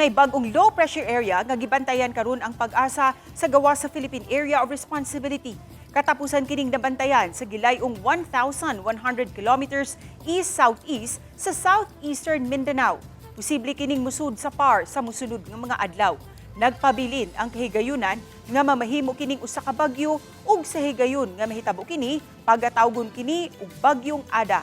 Dunay bagong low pressure area nga gibantayan karon ang pag-asa sa gawa sa Philippine Area of Responsibility. Katapusan kining nabantayan sa gilayong 1,100 kilometers east-southeast sa southeastern Mindanao. Posible kining musud sa PAR sa musunod nga mga adlaw. Nagpabilin ang kahigayunan nga mamahimo kining usa ka bagyo ug sa higayon nga mahitabo kini pagatawgon kini og bagyong Ada.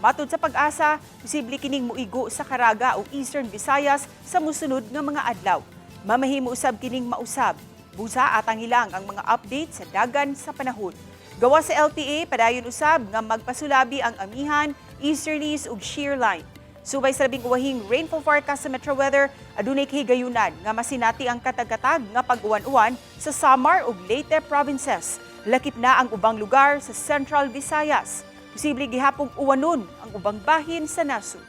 Matod sa pag-asa, posible kining muigo sa Caraga o Eastern Visayas sa musunod nga mga adlaw. Mamahimo usab kining mausab. Busa atang ilang ang mga update sa dagan sa panahon. Gawa sa LTA, padayon usab nga magpasulabi ang amihan, easterlies ug shear line. Subay sa labing uwahing rainfall forecast sa Metro Weather, adunay kahigayunan nga masinati ang katag-katag nga pag-uwan-uwan sa Samar ug Leyte provinces. Lakip na ang ubang lugar sa Central Visayas. Posible gihapong uwanon ang ubang bahin sa nasod.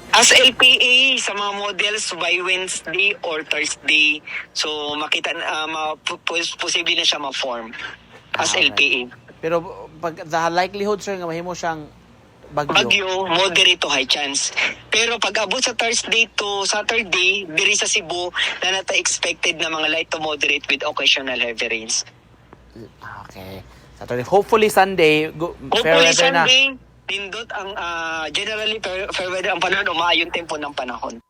As LPA sa mga models by Wednesday or Thursday, so makita posible na siya ma-form as LPA. Pero pag the likelihood sir nga mahimo siyang bagyo, moderate to high chance. Pero pag abot sa Thursday to Saturday, diri sa Cebu na nata expected na mga light to moderate with occasional heavy rains. Okay. Saturday, hopefully Sunday, fair Hopefully weather na. Sunday, nindot ang generally fair weather ang panahon o maayong tempo ng panahon.